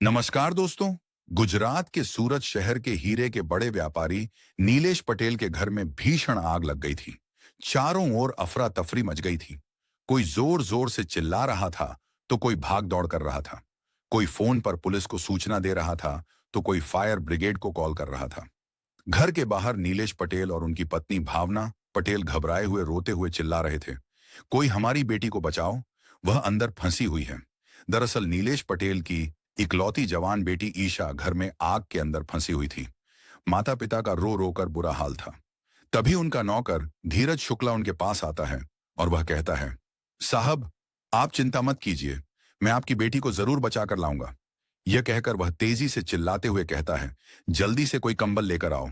नमस्कार दोस्तों। गुजरात के सूरत शहर के हीरे के बड़े व्यापारी नीलेश पटेल के घर में भीषण आग लग गई थी। चारों ओर अफरा तफरी मच गई थी। कोई जोर जोर से चिल्ला रहा था तो कोई भाग दौड़ कर रहा था। कोई फोन पर पुलिस को सूचना दे रहा था तो कोई फायर ब्रिगेड को कॉल कर रहा था। घर के बाहर नीलेश पटेल और उनकी पत्नी भावना पटेल घबराए हुए रोते हुए चिल्ला रहे थे, कोई हमारी बेटी को बचाओ, वह अंदर फंसी हुई है। दरअसल नीलेश पटेल की इकलौती जवान बेटी ईशा घर में आग के अंदर फंसी हुई थी। माता पिता का रो रो कर बुरा हाल था। तभी उनका नौकर धीरज शुक्ला उनके पास आता है और वह कहता है, साहब, आप चिंता मत कीजिए, मैं आपकी बेटी को जरूर बचा कर लाऊंगा। यह कहकर वह तेजी से चिल्लाते हुए कहता है, जल्दी से कोई कंबल लेकर आओ।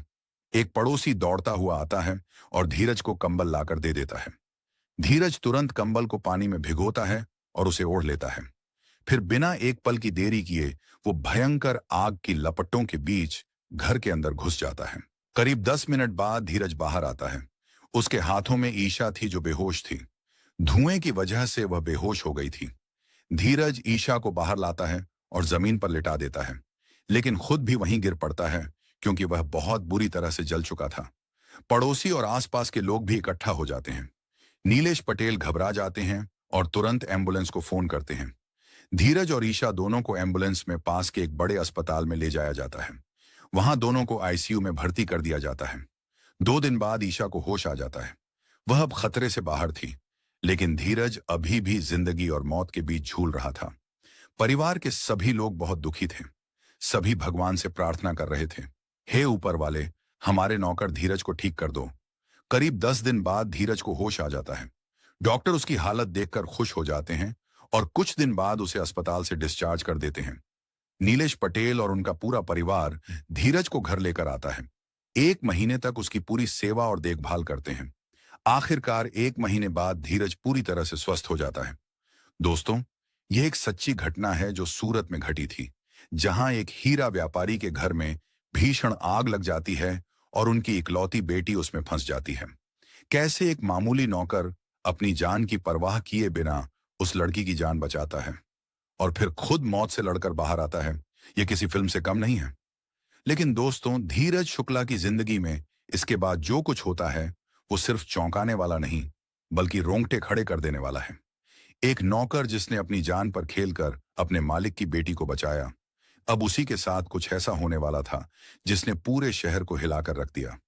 एक पड़ोसी दौड़ता हुआ आता है और धीरज को कंबल लाकर दे देता है। धीरज तुरंत कंबल को पानी में भिगोता है और उसे ओढ़ लेता है। फिर बिना एक पल की देरी किए वो भयंकर आग की लपटों के बीच घर के अंदर घुस जाता है। करीब 10 मिनट बाद धीरज बाहर आता है। उसके हाथों में ईशा थी जो बेहोश थी। धुएं की वजह से वह बेहोश हो गई थी। धीरज ईशा को बाहर लाता है और जमीन पर लिटा देता है, लेकिन खुद भी वहीं गिर पड़ता है क्योंकि वह बहुत बुरी तरह से जल चुका था। पड़ोसी और आसपास के लोग भी इकट्ठा हो जाते हैं। नीलेश पटेल घबरा जाते हैं और तुरंत एम्बुलेंस को फोन करते हैं। धीरज और ईशा दोनों को एम्बुलेंस में पास के एक बड़े अस्पताल में ले जाया जाता है। वहां दोनों को आईसीयू में भर्ती कर दिया जाता है। 2 दिन बाद ईशा को होश आ जाता है। वह अब खतरे से बाहर थी, लेकिन धीरज अभी भी जिंदगी और मौत के बीच झूल रहा था। परिवार के सभी लोग बहुत दुखी थे। सभी भगवान से प्रार्थना कर रहे थे, हे ऊपर वाले, हमारे नौकर धीरज को ठीक कर दो। करीब 10 दिन बाद धीरज को होश आ जाता है। डॉक्टर उसकी हालत देखकर खुश हो जाते हैं और कुछ दिन बाद उसे अस्पताल से डिस्चार्ज कर देते हैं। नीलेश पटेल और उनका पूरा परिवार धीरज को घर लेकर आता है। 1 महीने तक उसकी पूरी सेवा और देखभाल करते हैं। आखिरकार 1 महीने बाद धीरज पूरी तरह से स्वस्थ हो जाता है। दोस्तों, यह एक सच्ची घटना है जो सूरत में घटी थी, जहां एक हीरा व्यापारी के घर में भीषण आग लग जाती है और उनकी इकलौती बेटी उसमें फंस जाती है। कैसे एक मामूली नौकर अपनी जान की परवाह किए बिना उस लड़की की जान बचाता है और फिर खुद मौत से लड़कर बाहर आता है। यह किसी फिल्म से कम नहीं है। लेकिन दोस्तों, धीरज शुक्ला की जिंदगी में इसके बाद जो कुछ होता है वो सिर्फ चौंकाने वाला नहीं, बल्कि रोंगटे खड़े कर देने वाला है। एक नौकर जिसने अपनी जान पर खेलकर अपने मालिक की बेटी को बचाया, अब उसी के साथ कुछ ऐसा होने वाला था जिसने पूरे शहर को हिलाकर रख दिया।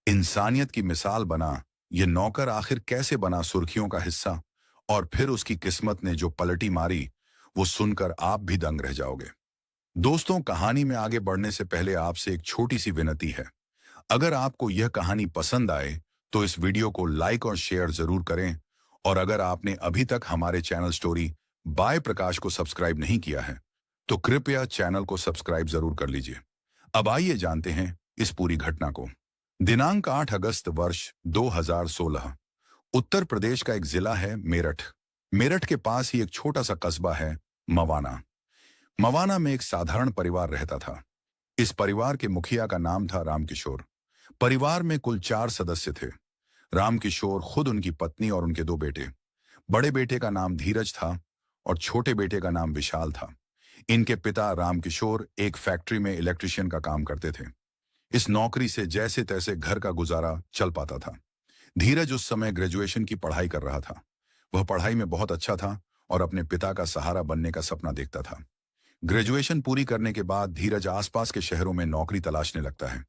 इंसानियत की मिसाल बना ये नौकर आखिर कैसे बना सुर्खियों का हिस्सा, और फिर उसकी किस्मत ने जो पलटी मारी वो सुनकर आप भी दंग रह जाओगे। दोस्तों, कहानी में आगे बढ़ने से पहले आपसे एक छोटी सी विनती है। अगर आपको यह कहानी पसंद आए तो इस वीडियो को लाइक और शेयर जरूर करें, और अगर आपने अभी तक हमारे चैनल स्टोरी बाय प्रकाश को सब्सक्राइब नहीं किया है तो कृपया चैनल को सब्सक्राइब जरूर कर लीजिए। अब आइए जानते हैं इस पूरी घटना को। दिनांक 8 अगस्त वर्ष 2016, उत्तर प्रदेश का एक जिला है मेरठ। मेरठ के पास ही एक छोटा सा कस्बा है मवाना। मवाना में एक साधारण परिवार रहता था। इस परिवार के मुखिया का नाम था रामकिशोर। परिवार में कुल 4 सदस्य थे। रामकिशोर, खुद, उनकी पत्नी और उनके 2 बेटे। बड़े बेटे का नाम धीरज था और छोटे बेटे का नाम विशाल था। इनके पिता रामकिशोर एक फैक्ट्री में इलेक्ट्रिशियन का काम करते थे। इस नौकरी से जैसे तैसे घर का गुजारा चल पाता था। धीरज उस समय ग्रेजुएशन की पढ़ाई कर रहा था। वह पढ़ाई में बहुत अच्छा था और अपने पिता का सहारा बनने का सपना देखता था। ग्रेजुएशन पूरी करने के बाद धीरज आसपास के शहरों में नौकरी तलाशने लगता है,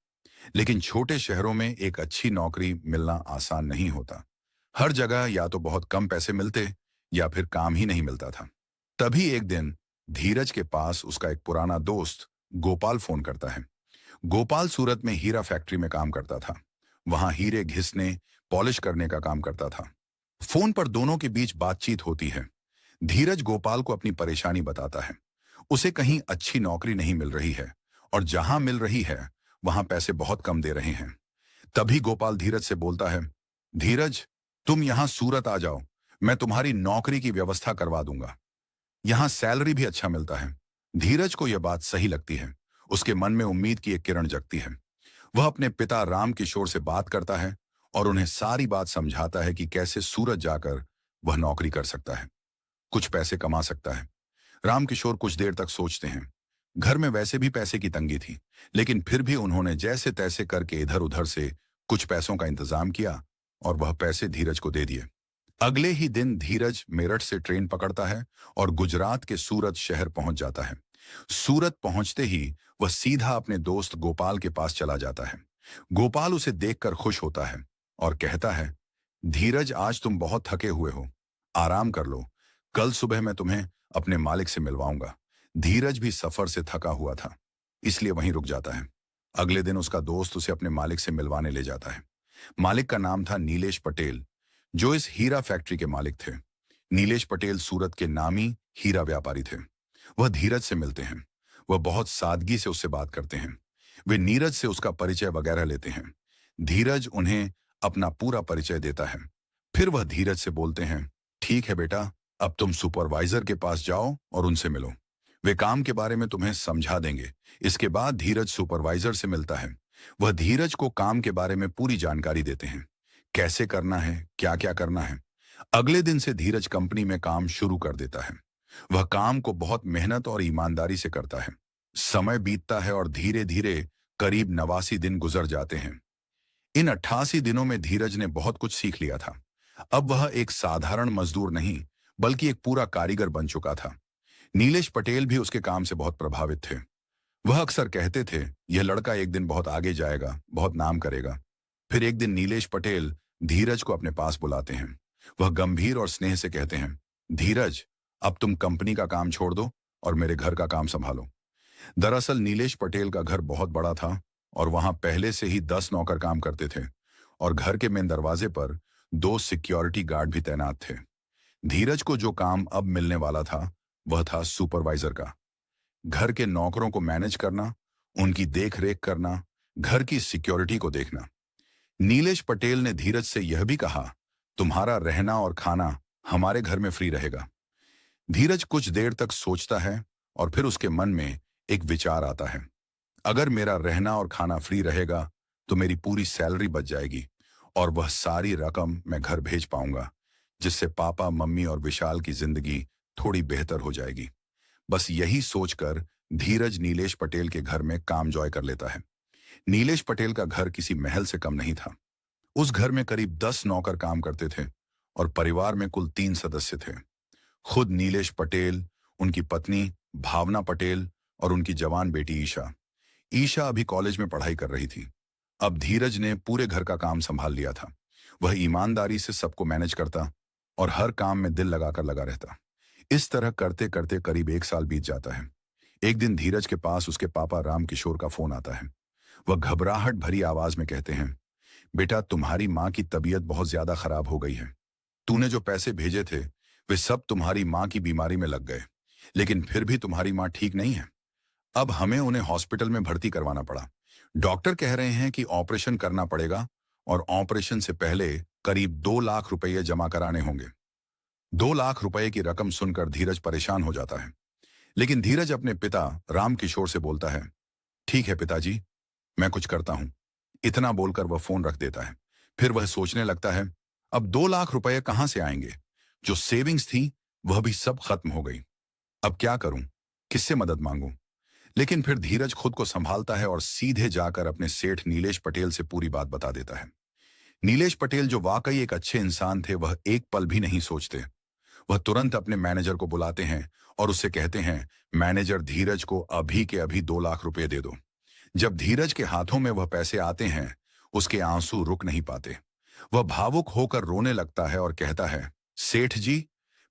लेकिन छोटे शहरों में एक अच्छी नौकरी मिलना आसान नहीं होता। हर जगह या तो बहुत कम पैसे मिलते या फिर काम ही नहीं मिलता था। तभी एक दिन धीरज के पास उसका एक पुराना दोस्त गोपाल फोन करता है। गोपाल सूरत में हीरा फैक्ट्री में काम करता था। वहां हीरे घिसने, पॉलिश करने का काम करता था। फोन पर दोनों के बीच बातचीत होती है। धीरज गोपाल को अपनी परेशानी बताता है। उसे कहीं अच्छी नौकरी नहीं मिल रही है और जहां मिल रही है वहां पैसे बहुत कम दे रहे हैं। तभी गोपाल धीरज से बोलता है, धीरज, तुम यहां सूरत आ जाओ, मैं तुम्हारी नौकरी की व्यवस्था करवा दूंगा। यहां सैलरी भी अच्छा मिलता है। धीरज को यह बात सही लगती है। उसके मन में उम्मीद की एक किरण जगती है। वह अपने पिता रामकिशोर से बात करता है और उन्हें सारी बात समझाता है कि कैसे सूरत जाकर वह नौकरी कर सकता है, कुछ पैसे कमा सकता है। रामकिशोर कुछ देर तक सोचते हैं। घर में वैसे भी पैसे की तंगी थी, लेकिन फिर भी उन्होंने जैसे तैसे करके इधर उधर से कुछ पैसों का इंतजाम किया और वह पैसे धीरज को दे दिए। अगले ही दिन धीरज मेरठ से ट्रेन पकड़ता है और गुजरात के सूरत शहर पहुंच जाता है। सूरत पहुंचते ही वह सीधा अपने दोस्त गोपाल के पास चला जाता है। गोपाल उसे देखकर खुश होता है और कहता है, धीरज, आज तुम बहुत थके हुए हो, आराम कर लो, कल सुबह मैं तुम्हें अपने मालिक से मिलवाऊंगा। धीरज भी सफर से थका हुआ था, इसलिए वहीं रुक जाता है। अगले दिन उसका दोस्त उसे अपने मालिक से मिलवाने ले जाता है। मालिक का नाम था नीलेश पटेल, जो इस हीरा फैक्ट्री के मालिक थे। नीलेश पटेल सूरत के नामी हीरा व्यापारी थे। वह धीरज से मिलते हैं। वह बहुत सादगी से उससे बात करते हैं। वे नीरज से उसका परिचय वगैरह लेते हैं। धीरज उन्हें अपना पूरा परिचय देता है। फिर वह धीरज से बोलते हैं, ठीक है बेटा, अब तुम सुपरवाइजर के पास जाओ और उनसे मिलो, वे काम के बारे में तुम्हें समझा देंगे। इसके बाद धीरज सुपरवाइजर से मिलता है। वह धीरज को काम के बारे में पूरी जानकारी देते हैं, कैसे करना है, क्या क्या करना है। अगले दिन से धीरज कंपनी में काम शुरू कर देता है। वह काम को बहुत मेहनत और ईमानदारी से करता है। समय बीतता है और धीरे धीरे करीब 89 दिन गुजर जाते हैं। इन 88 दिनों में धीरज ने बहुत कुछ सीख लिया था। अब वह एक साधारण मजदूर नहीं, बल्कि एक पूरा कारीगर बन चुका था। नीलेश पटेल भी उसके काम से बहुत प्रभावित थे। वह अक्सर कहते थे, यह लड़का एक दिन बहुत आगे जाएगा, बहुत नाम करेगा। फिर एक दिन नीलेश पटेल धीरज को अपने पास बुलाते हैं। वह गंभीर और स्नेह से कहते हैं, धीरज, अब तुम कंपनी का काम छोड़ दो और मेरे घर का काम संभालो। दरअसल नीलेश पटेल का घर बहुत बड़ा था और वहां पहले से ही 10 नौकर काम करते थे और घर के मेन दरवाजे पर 2 सिक्योरिटी गार्ड भी तैनात थे। धीरज को जो काम अब मिलने वाला था वह था सुपरवाइजर का। घर के नौकरों को मैनेज करना, उनकी देख रेख करना, घर की सिक्योरिटी को देखना। नीलेश पटेल ने धीरज से यह भी कहा, तुम्हारा रहना और खाना हमारे घर में फ्री रहेगा। धीरज कुछ देर तक सोचता है और फिर उसके मन में एक विचार आता है, अगर मेरा रहना और खाना फ्री रहेगा तो मेरी पूरी सैलरी बच जाएगी और वह सारी रकम मैं घर भेज पाऊंगा, जिससे पापा, मम्मी और विशाल की जिंदगी थोड़ी बेहतर हो जाएगी। बस यही सोचकर धीरज नीलेश पटेल के घर में काम जॉय कर लेता है। नीलेश पटेल का घर किसी महल से कम नहीं था। उस घर में करीब 10 नौकर काम करते थे और परिवार में कुल 3 सदस्य थे। खुद नीलेश पटेल, उनकी पत्नी भावना पटेल और उनकी जवान बेटी ईशा। ईशा अभी कॉलेज में पढ़ाई कर रही थी। अब धीरज ने पूरे घर का काम संभाल लिया था। वह ईमानदारी से सबको मैनेज करता और हर काम में दिल लगाकर लगा रहता। इस तरह करते करते करीब 1 साल बीत जाता है। एक दिन धीरज के पास उसके पापा राम किशोर का फोन आता है। वह घबराहट भरी आवाज में कहते हैं, बेटा, तुम्हारी माँ की तबीयत बहुत ज्यादा खराब हो गई है। तूने जो पैसे भेजे थे वे सब तुम्हारी माँ की बीमारी में लग गए, लेकिन फिर भी तुम्हारी माँ ठीक नहीं है। अब हमें उन्हें हॉस्पिटल में भर्ती करवाना पड़ा। डॉक्टर कह रहे हैं कि ऑपरेशन करना पड़ेगा और ऑपरेशन से पहले करीब 2 लाख रुपये जमा कराने होंगे। 2 लाख रुपए की रकम सुनकर धीरज परेशान हो जाता है, लेकिन धीरज अपने पिता राम किशोर से बोलता है, ठीक है पिताजी, मैं कुछ करता हूं। इतना बोलकर वह फोन रख देता है। फिर वह सोचने लगता है, अब 2 लाख रुपए कहां से आएंगे? जो सेविंग्स थी वह भी सब खत्म हो गई। अब क्या करूं? किससे मदद मांगूं? लेकिन फिर धीरज खुद को संभालता है और सीधे जाकर अपने सेठ नीलेश पटेल से पूरी बात बता देता है। नीलेश पटेल, जो वाकई एक अच्छे इंसान थे, वह एक पल भी नहीं सोचते। वह तुरंत अपने मैनेजर को बुलाते हैं और उससे कहते हैं, मैनेजर, धीरज को अभी के अभी 2 लाख रुपए दे दो। जब धीरज के हाथों में वह पैसे आते हैं, उसके आंसू रुक नहीं पाते। वह भावुक होकर रोने लगता है और कहता है, सेठ जी,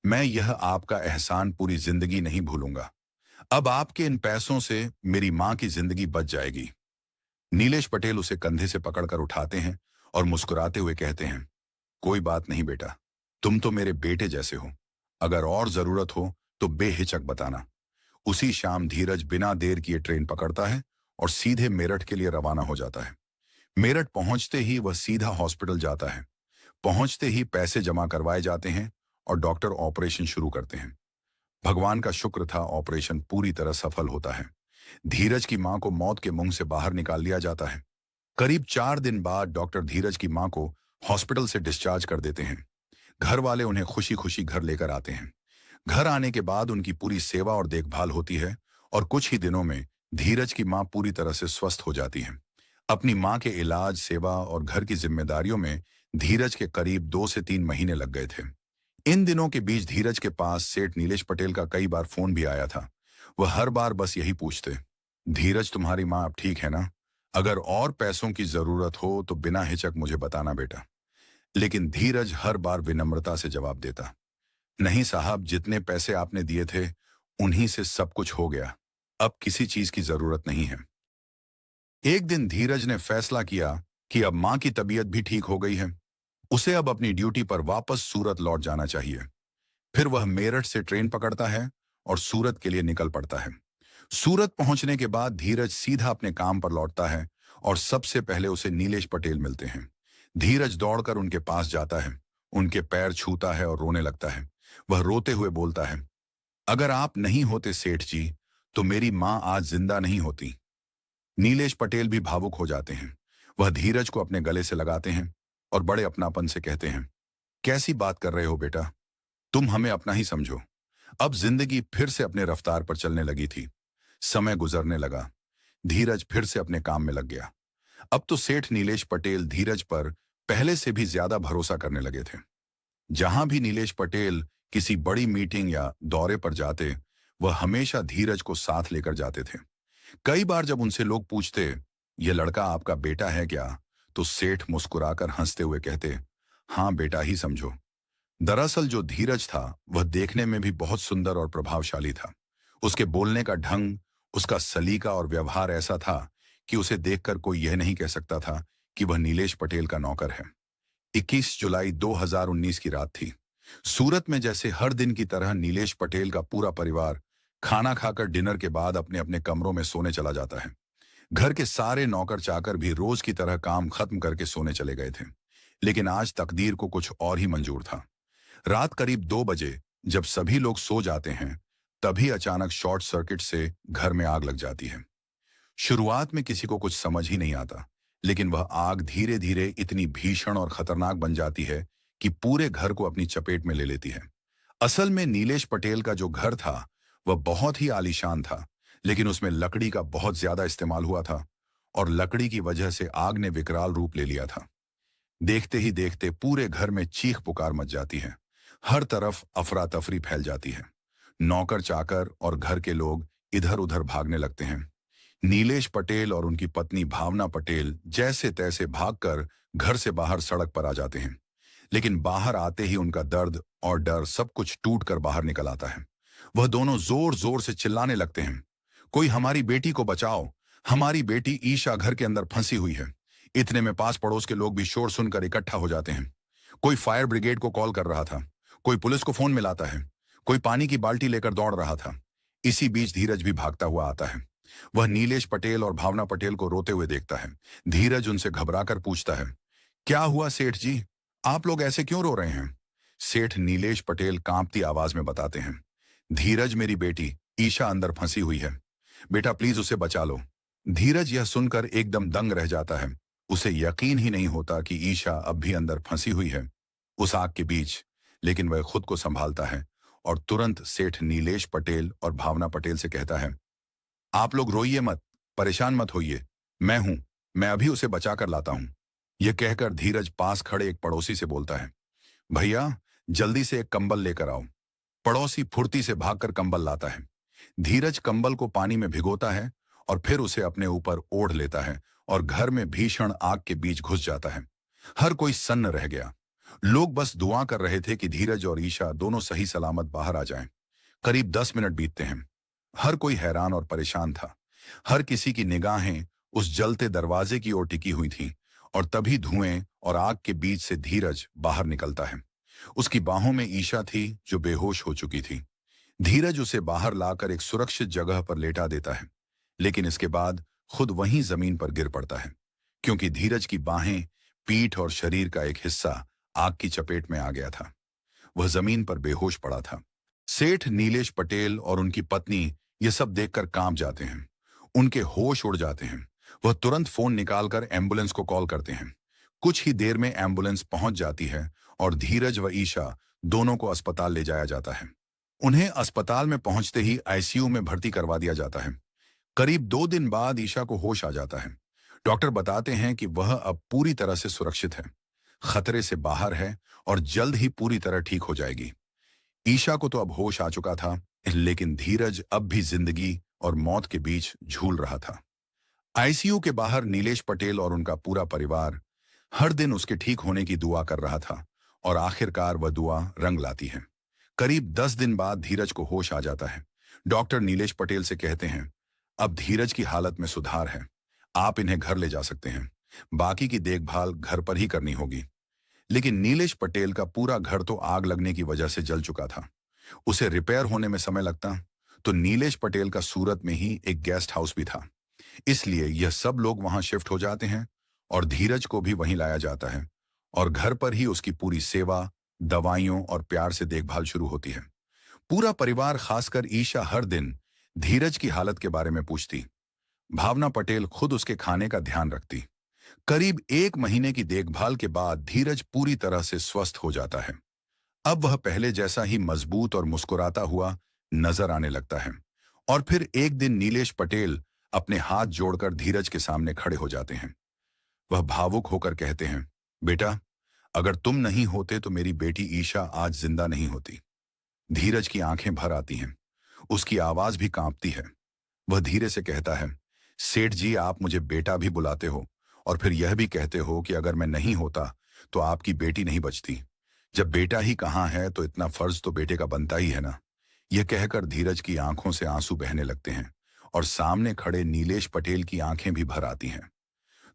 मैं यह आपका एहसान पूरी जिंदगी नहीं भूलूंगा। अब आपके इन पैसों से मेरी मां की जिंदगी बच जाएगी। नीलेश पटेल उसे कंधे से पकड़कर उठाते हैं और मुस्कुराते हुए कहते हैं, कोई बात नहीं बेटा, तुम तो मेरे बेटे जैसे हो। अगर और जरूरत हो तो बेहिचक बताना। उसी शाम धीरज बिना देर किए ट्रेन पकड़ता है और सीधे मेरठ के लिए रवाना हो जाता है। मेरठ पहुंचते ही वह सीधा हॉस्पिटल जाता है। पहुंचते ही पैसे जमा करवाए जाते हैं और डॉक्टर ऑपरेशन शुरू करते हैं। भगवान का शुक्र था, ऑपरेशन पूरी तरह सफल होता है। धीरज की मां को मौत के मुंह से बाहर निकाल लिया जाता है। करीब 4 दिन बाद डॉक्टर धीरज की मां को हॉस्पिटल से डिस्चार्ज कर देते हैं। घर वाले उन्हें खुशी खुशी घर लेकर आते हैं। घर आने के बाद उनकी पूरी सेवा और देखभाल होती है और कुछ ही दिनों में धीरज की मां पूरी तरह से स्वस्थ हो जाती है। अपनी मां के इलाज, सेवा और घर की जिम्मेदारियों में धीरज के करीब 2 से 3 महीने लग गए थे। इन दिनों के बीच धीरज के पास सेठ नीलेश पटेल का कई बार फोन भी आया था। वह हर बार बस यही पूछते, धीरज तुम्हारी मां अब ठीक है ना? अगर और पैसों की जरूरत हो तो बिना हिचक मुझे बताना बेटा। लेकिन धीरज हर बार विनम्रता से जवाब देता, नहीं साहब, जितने पैसे आपने दिए थे उन्हीं से सब कुछ हो गया। अब किसी चीज की जरूरत नहीं है। एक दिन धीरज ने फैसला किया कि अब मां की तबीयत भी ठीक हो गई है। उसे अब अपनी ड्यूटी पर वापस सूरत लौट जाना चाहिए। फिर वह मेरठ से ट्रेन पकड़ता है और सूरत के लिए निकल पड़ता है। सूरत पहुंचने के बाद धीरज सीधा अपने काम पर लौटता है और सबसे पहले उसे नीलेश पटेल मिलते हैं। धीरज दौड़कर उनके पास जाता है, उनके पैर छूता है और रोने लगता है। वह रोते हुए बोलता है, अगर आप नहीं होते सेठ जी तो मेरी मां आज जिंदा नहीं होती। नीलेश पटेल भी भावुक हो जाते हैं। वह धीरज को अपने गले से लगाते हैं और बड़े अपनापन से कहते हैं, कैसी बात कर रहे हो बेटा, तुम हमें अपना ही समझो। अब जिंदगी फिर से अपने रफ्तार पर चलने लगी थी। समय गुजरने लगा। धीरज फिर से अपने काम में लग गया। अब तो सेठ नीलेश पटेल धीरज पर पहले से भी ज्यादा भरोसा करने लगे थे। जहां भी नीलेश पटेल किसी बड़ी मीटिंग या दौरे पर जाते, वह हमेशा धीरज को साथ लेकर जाते थे। कई बार जब उनसे लोग पूछते, यह लड़का आपका बेटा है क्या, तो सेठ मुस्कुराकर हंसते हुए कहते, हाँ बेटा ही समझो। दरअसल जो धीरज था वह देखने में भी बहुत सुंदर और प्रभावशाली था। उसके बोलने का ढंग, उसका सलीका और व्यवहार ऐसा था कि उसे देखकर कोई यह नहीं कह सकता था कि वह नीलेश पटेल का नौकर है। 21 जुलाई 2019 की रात थी। सूरत में जैसे हर दिन की तरह नीलेश पटेल का पूरा परिवार खाना खाकर डिनर के बाद अपने अपने कमरों में सोने चला जाता है। घर के सारे नौकर चाकर भी रोज की तरह काम खत्म करके सोने चले गए थे। लेकिन आज तकदीर को कुछ और ही मंजूर था। रात करीब 2 बजे जब सभी लोग सो जाते हैं, तभी अचानक शॉर्ट सर्किट से घर में आग लग जाती है। शुरुआत में किसी को कुछ समझ ही नहीं आता, लेकिन वह आग धीरे धीरे इतनी भीषण और खतरनाक बन जाती है कि पूरे घर को अपनी चपेट में ले लेती है। असल में नीलेश पटेल का जो घर था वह बहुत ही आलीशान था, लेकिन उसमें लकड़ी का बहुत ज्यादा इस्तेमाल हुआ था और लकड़ी की वजह से आग ने विकराल रूप ले लिया था। देखते ही देखते पूरे घर में चीख पुकार मच जाती है। हर तरफ अफरा तफरी फैल जाती है। नौकर चाकर और घर के लोग इधर उधर भागने लगते हैं। नीलेश पटेल और उनकी पत्नी भावना पटेल जैसे तैसे भागकर घर से बाहर सड़क पर आ जाते हैं। लेकिन बाहर आते ही उनका दर्द और डर सब कुछ टूट कर बाहर निकल आता है। वह दोनों जोर जोर से चिल्लाने लगते हैं, कोई हमारी बेटी को बचाओ, हमारी बेटी ईशा घर के अंदर फंसी हुई है। इतने में पास पड़ोस के लोग भी शोर सुनकर इकट्ठा हो जाते हैं। कोई फायर ब्रिगेड को कॉल कर रहा था, कोई पुलिस को फोन मिलाता है, कोई पानी की बाल्टी लेकर दौड़ रहा था। इसी बीच धीरज भी भागता हुआ आता है। वह नीलेश पटेल और भावना पटेल को रोते हुए देखता है। धीरज उनसे घबराकर पूछता है, क्या हुआ सेठ जी, आप लोग ऐसे क्यों रो रहे हैं? सेठ नीलेश पटेल कांपती आवाज में बताते हैं, धीरज मेरी बेटी ईशा अंदर फंसी हुई है, बेटा प्लीज उसे बचा लो। धीरज यह सुनकर एकदम दंग रह जाता है। उसे यकीन ही नहीं होता कि ईशा अब भी अंदर फंसी हुई है उस आग के बीच। लेकिन वह खुद को संभालता है और तुरंत सेठ नीलेश पटेल और भावना पटेल से कहता है, आप लोग रोइए मत, परेशान मत होइए, मैं हूं, मैं अभी उसे बचा कर लाता हूं। यह कहकर धीरज पास खड़े एक पड़ोसी से बोलता है, भैया जल्दी से एक कंबल लेकर आओ। पड़ोसी फुर्ती से भागकर कंबल लाता है। धीरज कंबल को पानी में भिगोता है और फिर उसे अपने ऊपर ओढ़ लेता है और घर में भीषण आग के बीच घुस जाता है। हर कोई सन्न रह गया। लोग बस दुआ कर रहे थे कि धीरज और ईशा दोनों सही सलामत बाहर आ जाएं। करीब 10 मिनट बीतते हैं। हर कोई हैरान और परेशान था। हर किसी की निगाहें उस जलते दरवाजे की ओर टिकी हुई थीं और तभी धुएं और आग के बीच से धीरज बाहर निकलता है। उसकी बाहों में ईशा थी जो बेहोश हो चुकी थी। धीरज उसे बाहर लाकर एक सुरक्षित जगह पर लेटा देता है, लेकिन इसके बाद खुद वहीं जमीन पर गिर पड़ता है, क्योंकि धीरज की बाहें, पीठ और शरीर का एक हिस्सा आग की चपेट में आ गया था। वह जमीन पर बेहोश पड़ा था। सेठ नीलेश पटेल और उनकी पत्नी ये सब देखकर कांप जाते हैं। उनके होश उड़ जाते हैं। वह तुरंत फोन निकालकर एम्बुलेंस को कॉल करते हैं। कुछ ही देर में एम्बुलेंस पहुंच जाती है और धीरज व ईशा दोनों को अस्पताल ले जाया जाता है। उन्हें अस्पताल में पहुंचते ही आईसीयू में भर्ती करवा दिया जाता है। करीब 2 दिन बाद ईशा को होश आ जाता है। डॉक्टर बताते हैं कि वह अब पूरी तरह से सुरक्षित है, खतरे से बाहर है और जल्द ही पूरी तरह ठीक हो जाएगी। ईशा को तो अब होश आ चुका था, लेकिन धीरज अब भी जिंदगी और मौत के बीच झूल रहा था। आईसीयू के बाहर नीलेश पटेल और उनका पूरा परिवार हर दिन उसके ठीक होने की दुआ कर रहा था और आखिरकार वह दुआ रंग लाती है। करीब 10 दिन बाद धीरज को होश आ जाता है। डॉक्टर नीलेश पटेल से कहते हैं, अब धीरज की हालत में सुधार है, आप इन्हें घर ले जा सकते हैं, बाकी की देखभाल घर पर ही करनी होगी। लेकिन नीलेश पटेल का पूरा घर तो आग लगने की वजह से जल चुका था। उसे रिपेयर होने में समय लगता, तो नीलेश पटेल का सूरत में ही एक गेस्ट हाउस भी था, इसलिए यह सब लोग वहां शिफ्ट हो जाते हैं और धीरज को भी वहीं लाया जाता है और घर पर ही उसकी पूरी सेवा, दवाइयों और प्यार से देखभाल शुरू होती है। पूरा परिवार, खासकर ईशा, हर दिन धीरज की हालत के बारे में पूछती। भावना पटेल खुद उसके खाने का ध्यान रखती। करीब 1 महीने की देखभाल के बाद धीरज पूरी तरह से स्वस्थ हो जाता है। अब वह पहले जैसा ही मजबूत और मुस्कुराता हुआ नजर आने लगता है। और फिर एक दिन नीलेश पटेल अपने हाथ जोड़कर धीरज के सामने खड़े हो जाते हैं। वह भावुक होकर कहते हैं, बेटा, अगर तुम नहीं होते तो मेरी बेटी ईशा आज जिंदा नहीं होती। धीरज की आंखें भर आती हैं, उसकी आवाज भी कांपती है। वह धीरे से कहता है, सेठ जी, आप मुझे बेटा भी बुलाते हो और फिर यह भी कहते हो कि अगर मैं नहीं होता तो आपकी बेटी नहीं बचती। जब बेटा ही कहाँ है तो इतना फर्ज तो बेटे का बनता ही है ना। यह कहकर धीरज की आंखों से आंसू बहने लगते हैं और सामने खड़े नीलेश पटेल की आंखें भी भर आती हैं।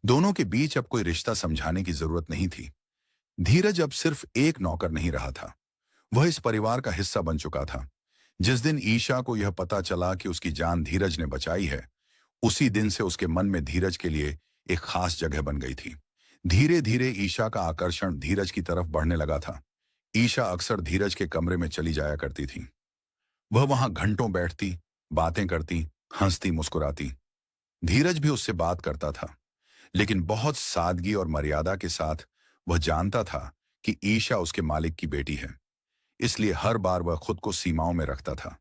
दोनों के बीच अब कोई रिश्ता समझाने की जरूरत नहीं थी। धीरज अब सिर्फ एक नौकर नहीं रहा था, वह इस परिवार का हिस्सा बन चुका था। जिस दिन ईशा को यह पता चला कि उसकी जान धीरज ने बचाई है, उसी दिन से उसके मन में धीरज के लिए एक खास जगह बन गई थी। धीरे धीरे ईशा का आकर्षण धीरज की तरफ बढ़ने लगा था। ईशा अक्सर धीरज के कमरे में चली जाया करती थी। वह वहां घंटों बैठती, बातें करती, हंसती, मुस्कुराती। धीरज भी उससे बात करता था, लेकिन बहुत सादगी और मर्यादा के साथ। वह जानता था कि ईशा उसके मालिक की बेटी है, इसलिए हर बार वह खुद को सीमाओं में रखता था।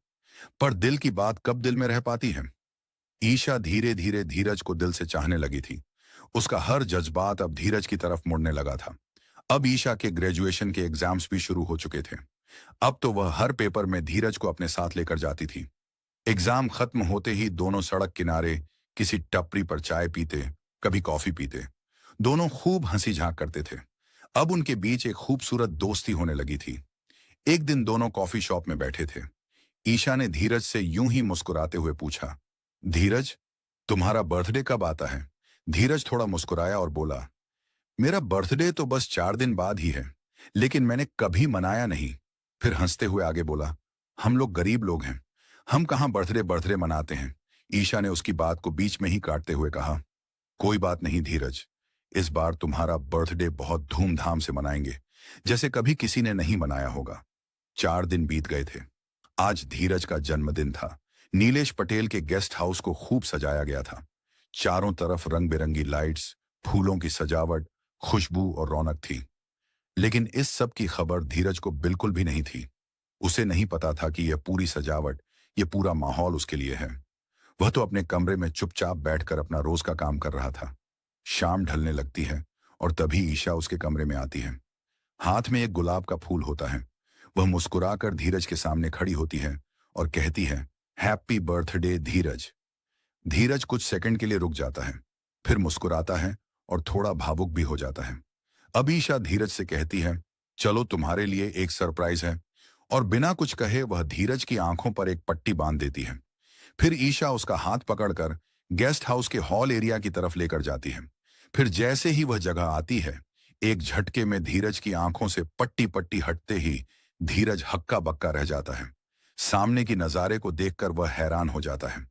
पर दिल की बात कब दिल में रह पाती है। ईशा धीरे धीरे धीरज को दिल से चाहने लगी थी। उसका हर जज्बात अब धीरज की तरफ मुड़ने लगा था। अब ईशा के ग्रेजुएशन के एग्जाम्स भी शुरू हो चुके थे। अब तो वह हर पेपर में धीरज को अपने साथ लेकर जाती थी। एग्जाम खत्म होते ही दोनों सड़क किनारे किसी टपरी पर चाय पीते, कभी कॉफी पीते। दोनों खूब हंसी झांक करते थे। अब उनके बीच एक खूबसूरत दोस्ती होने लगी थी। एक दिन दोनों कॉफी शॉप में बैठे थे। ईशा ने धीरज से यूं ही मुस्कुराते हुए पूछा, धीरज, तुम्हारा बर्थडे कब आता है? धीरज थोड़ा मुस्कुराया और बोला, मेरा बर्थडे तो बस 4 दिन बाद ही है, लेकिन मैंने कभी मनाया नहीं। फिर हंसते हुए आगे बोला, हम लोग गरीब लोग हैं, हम कहाँ बर्थडे बर्थडे मनाते हैं। ईशा ने उसकी बात को बीच में ही काटते हुए कहा, कोई बात नहीं धीरज, इस बार तुम्हारा बर्थडे बहुत धूमधाम से मनाएंगे, जैसे कभी किसी ने नहीं मनाया होगा। 4 दिन बीत गए थे। आज धीरज का जन्मदिन था। नीलेश पटेल के गेस्ट हाउस को खूब सजाया गया था। चारों तरफ रंग बिरंगी लाइट्स, फूलों की सजावट, खुशबू और रौनक थी। लेकिन इस सब की खबर धीरज को बिल्कुल भी नहीं थी। उसे नहीं पता था कि यह पूरी सजावट, यह पूरा माहौल उसके लिए है। वह तो अपने कमरे में चुपचाप बैठकर अपना रोज का काम कर रहा था। शाम ढलने लगती है और तभी ईशा उसके कमरे में आती है। हाथ में एक गुलाब का फूल होता है। वह मुस्कुराकर धीरज के सामने खड़ी होती है और कहती है, हैप्पी बर्थडे धीरज। धीरज कुछ सेकंड के लिए रुक जाता है, फिर मुस्कुराता है और थोड़ा भावुक भी हो जाता है। अब ईशा धीरज से कहती है, चलो तुम्हारे लिए एक सरप्राइज है। और बिना कुछ कहे वह धीरज की आंखों पर एक पट्टी बांध देती है। फिर ईशा उसका हाथ पकड़कर गेस्ट हाउस के हॉल एरिया की तरफ लेकर जाती है। फिर जैसे ही वह जगह आती है, एक झटके में धीरज की आंखों से पट्टी पट्टी हटते ही धीरज हक्का बक्का रह जाता है। सामने की नजारे को देखकर वह हैरान हो जाता है।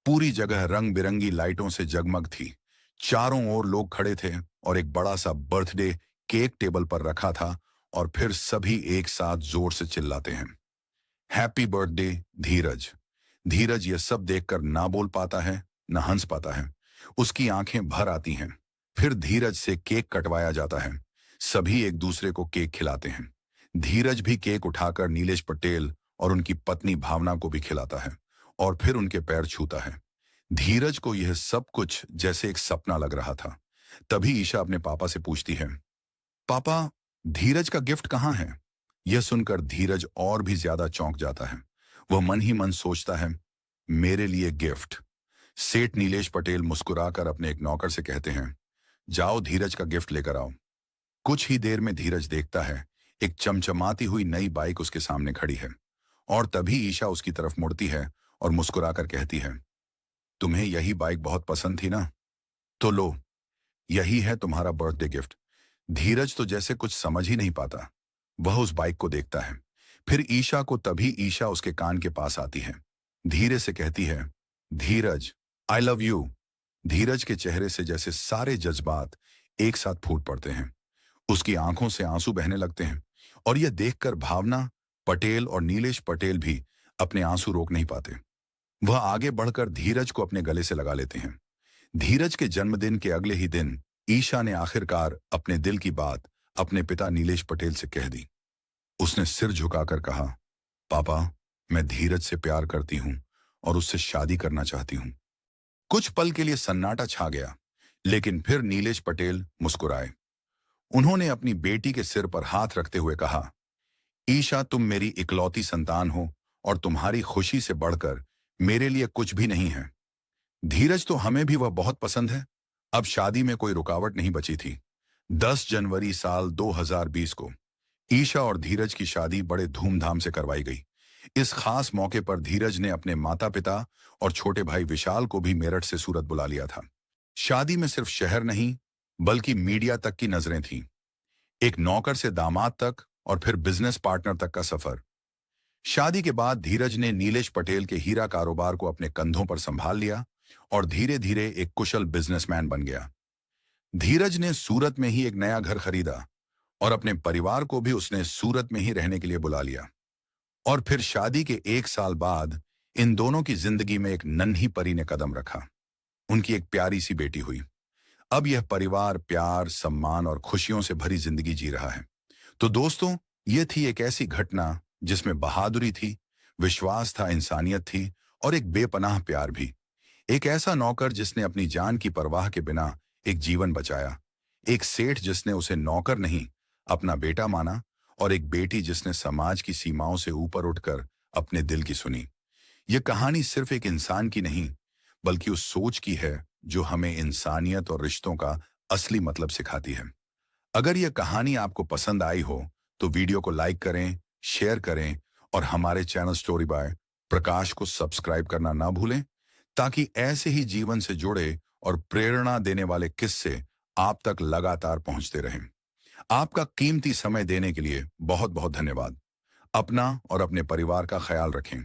पूरी जगह रंग बिरंगी लाइटों से जगमग थी। चारों ओर लोग खड़े थे और एक बड़ा सा बर्थडे केक टेबल पर रखा था और फिर सभी एक साथ जोर से चिल्लाते हैं, हैप्पी बर्थडे धीरज। धीरज यह सब देखकर ना बोल पाता है, ना हंस पाता है। उसकी आंखें भर आती हैं। फिर धीरज से केक कटवाया जाता है। सभी एक दूसरे को केक खिलाते हैं। धीरज भी केक उठाकर नीलेश पटेल और उनकी पत्नी भावना को भी खिलाता है और फिर उनके पैर छूता है। धीरज को यह सब कुछ जैसे एक सपना लग रहा था। तभी ईशा अपने पापा से पूछती है, पापा, धीरज का गिफ्ट कहाँ है? यह सुनकर धीरज और भी ज्यादा चौंक जाता है। वह मन ही मन सोचता है, मेरे लिए गिफ्ट? सेठ नीलेश पटेल मुस्कुराकर अपने एक नौकर से कहते हैं, जाओ धीरज का गिफ्ट लेकर आओ। कुछ ही देर में धीरज देखता है, एक चमचमाती हुई नई बाइक उसके सामने खड़ी है। और तभी ईशा उसकी तरफ मुड़ती है और मुस्कुराकर कहती है, तुम्हें यही बाइक बहुत पसंद थी ना? तो लो, यही है तुम्हारा बर्थडे गिफ्ट। धीरज तो जैसे कुछ समझ ही नहीं पाता। वह उस बाइक को देखता है, फिर ईशा को। तभी ईशा उसके कान के पास आती है, धीरे से कहती है, धीरज, आई लव यू। धीरज के चेहरे से जैसे सारे जज्बात एक साथ फूट पड़ते हैं। उसकी आंखों से आंसू बहने लगते हैं और यह देखकर भावना पटेल और नीलेश पटेल भी अपने आंसू रोक नहीं पाते। वह आगे बढ़कर धीरज को अपने गले से लगा लेते हैं। धीरज के जन्मदिन के अगले ही दिन ईशा ने आखिरकार अपने दिल की बात अपने पिता नीलेश पटेल से कह दी। उसने सिर झुकाकर कहा, पापा, मैं धीरज से प्यार करती हूं और उससे शादी करना चाहती हूं। कुछ पल के लिए सन्नाटा छा गया, लेकिन फिर नीलेश पटेल मुस्कुराए। उन्होंने अपनी बेटी के सिर पर हाथ रखते हुए कहा, ईशा, तुम मेरी इकलौती संतान हो और तुम्हारी खुशी से बढ़कर मेरे लिए कुछ भी नहीं है। धीरज तो हमें भी वह बहुत पसंद है। अब शादी में कोई रुकावट नहीं बची थी। 10 जनवरी साल 2020 को ईशा और धीरज की शादी बड़े धूमधाम से करवाई गई। इस खास मौके पर धीरज ने अपने माता पिता और छोटे भाई विशाल को भी मेरठ से सूरत बुला लिया था। शादी में सिर्फ शहर नहीं, बल्कि मीडिया तक की नजरें थीं। एक नौकर से दामाद तक और फिर बिजनेस पार्टनर तक का सफर। शादी के बाद धीरज ने नीलेश पटेल के हीरा कारोबार को अपने कंधों पर संभाल लिया और धीरे धीरे एक कुशल बिजनेसमैन बन गया। धीरज ने सूरत में ही एक नया घर खरीदा और अपने परिवार को भी उसने सूरत में ही रहने के लिए बुला लिया। और फिर शादी के 1 साल बाद इन दोनों की जिंदगी में एक नन्ही परी ने कदम रखा। उनकी एक प्यारी सी बेटी हुई। अब यह परिवार प्यार, सम्मान और खुशियों से भरी जिंदगी जी रहा है। तो दोस्तों, यह थी एक ऐसी घटना जिसमें बहादुरी थी, विश्वास था, इंसानियत थी और एक बेपनाह प्यार भी। एक ऐसा नौकर जिसने अपनी जान की परवाह के बिना एक जीवन बचाया, एक सेठ जिसने उसे नौकर नहीं अपना बेटा माना, और एक बेटी जिसने समाज की सीमाओं से ऊपर उठकर अपने दिल की सुनी। यह कहानी सिर्फ एक इंसान की नहीं, बल्कि उस सोच की है जो हमें इंसानियत और रिश्तों का असली मतलब सिखाती है। अगर यह कहानी आपको पसंद आई हो तो वीडियो को लाइक करें, शेयर करें और हमारे चैनल स्टोरी बाय प्रकाश को सब्सक्राइब करना ना भूलें, ताकि ऐसे ही जीवन से जुड़े और प्रेरणा देने वाले किस्से आप तक लगातार पहुंचते रहें। आपका कीमती समय देने के लिए बहुत बहुत धन्यवाद। अपना और अपने परिवार का ख्याल रखें।